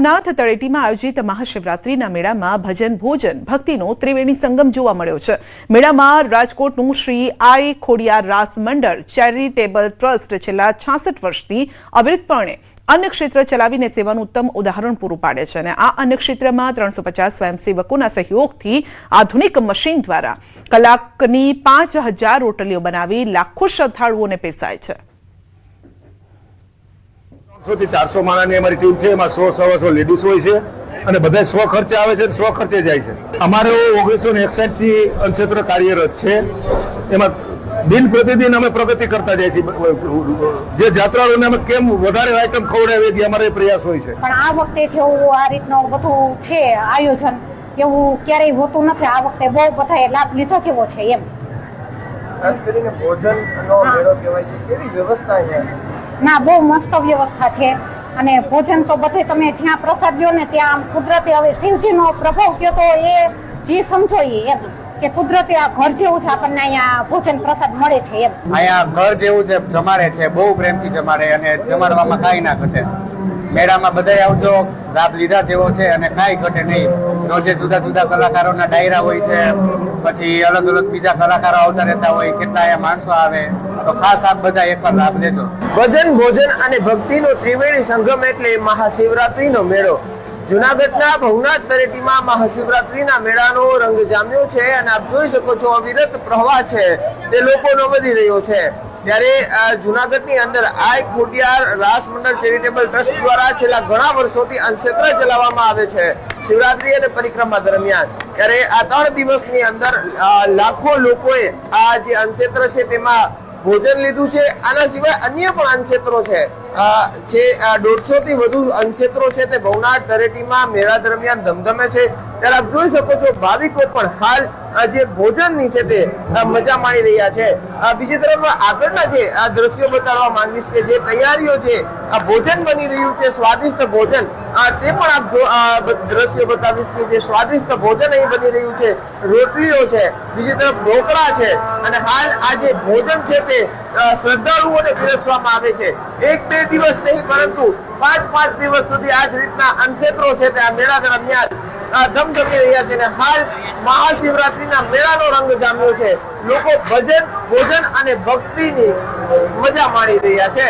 ભવનાથ તળેટીમાં આયોજિત મહાશિવરાત્રીના મેળામાં ભજન ભોજન ભક્તિનો ત્રિવેણી સંગમ જોવા મળ્યો છે। મેળામાં રાજકોટનું શ્રી આઈ ખોડિયાર રાસ મંડળ ચેરિટેબલ ટ્રસ્ટ છેલ્લા 66 વર્ષથી અવિરતપણે અન્ય ક્ષેત્ર ચલાવીને સેવાનું ઉત્તમ ઉદાહરણ પૂરું પાડે છે અને આ અન્ય ક્ષેત્રમાં 350 સ્વયંસેવકોના સહયોગથી આધુનિક મશીન દ્વારા કલાકની 5000 રોટલીઓ બનાવી લાખો શ્રદ્ધાળુઓને પીરસાય છે। 300 થી 400 માણસની અમારી ટીમ છે, એમાં 100 લેડીઝ હોય છે અને બધા સ્વ ખર્ચે આવે છે અને સ્વ ખર્ચે જાય છે। અમારો 1961 થી અન્નક્ષેત્ર કાર્યરત છે, એમાં દિન પ્રતિદિન અમે પ્રગતિ કરતા જાય છીએ। જે જાત્રાળુઓને અમે કેમ વધારે આઈટમ ખવડાવીએ છીએ અમારો પ્રયાસ હોય છે। પણ આ વખતે જેવું આ રીતનું બધું છે આયોજન એવું ક્યારેય હોતું નથી। આ વખતે બહુ બધાએ લાભ લીધા જેવો છે એમ। ખાસ કરીને ભોજનનો મેળો કહેવાય છે, કેવી વ્યવસ્થા છે? ના, બહુ મસ્ત વ્યવસ્થા છે અને ભોજન તો બધે તમે જ્યાં પ્રસાદ લ્યો ને ત્યાં આમ કુદરતી, હવે શિવજીનો પ્રભાવ કયો તો એ જે સમજો એમ કે કુદરતી આ ઘર જેવું છે, આપણને અહીંયા ભોજન પ્રસાદ મળે છે એમ। અહીંયા ઘર જેવું છે, જમાડે છે, બહુ પ્રેમથી જમાડે અને જમાડવામાં કાંઈ ના ઘટે। મેળામાં બધાય આવજો, લાભ લીધા જેવો છે અને કાંઈ ઘટે નહીં। રોજે જુદા જુદા કલાકારોના ડાયરા હોય છે, પછી અલગ અલગ બીજા કલાકારો આવતા રહેતા હોય, કેટલા અહીંયા માણસો આવે, તો ખાસ આપ બધા એકવાર લાભ લેજો। ભજન ભોજન અને ભક્તિનો ત્રિવેણી સંગમ એટલે મહાશિવરાત્રીનો મેળો। જૂનાગઢના ભવનાથ તળેટીમાં મહાશિવરાત્રીના મેળાનો રંગ જામ્યો છે અને આપ જોઈ શકો છો અવિરત પ્રવાહ છે તે લોકોનો વધી રહ્યો છે। ત્યારે જૂનાગઢની અંદર આઈ ખોડિયાર રાસ મંડળ ચેરિટેબલ ટ્રસ્ટ દ્વારા છેલ્લા ઘણા વર્ષોથી અન્નક્ષેત્ર ચલાવવામાં આવે છે શિવરાત્રી અને પરિક્રમા દરમિયાન। ત્યારે આ 3 દિવસની અંદર લાખો લોકોએ આ જે અન્નક્ષેત્ર છે તેમાં ભોજન લીધું છે। આના સિવાય અન્ય પણ અન્નક્ષેત્રો છે, જે 150 થી વધુ અન્નક્ષેત્રો છે તે ભવનાથ તળેટીમાં મેળા દરમિયાન ધમધમે છે। ત્યારે આપ જોઈ શકો છો ભાવિકો પણ હાલ જે ભોજનની છે તે મજા માણી રહ્યા છે। બીજી તરફ આગળના જે આ દ્રશ્યો બતાવવા માંગીશ કે જે તૈયારીઓ છે, આ ભોજન બની રહ્યું છે, સ્વાદિષ્ટ ભોજન, તે પણ આપ દ્રશ્યો બતાવીશ કે જે સ્વાદિષ્ટ ભોજન અહીં બની રહ્યું છે, રોટલીઓ છે, બીજી તરફ ઢોકળા છે અને હાલ આ જે ભોજન છે તે શ્રદ્ધાળુઓને પીરસવામાં આવે છે। 1-2 દિવસ નહીં પરંતુ 5-5 દિવસ સુધી આ જ રીતના અન્નક્ષેત્રો છે તે આ મેળા દરમિયાન ધમધમી રહ્યા છે અને હાલ મહાશિવરાત્રીના મેળાનો રંગ જામ્યો છે। લોકો ભજન ભોજન અને ભક્તિની મજા માણી રહ્યા છે।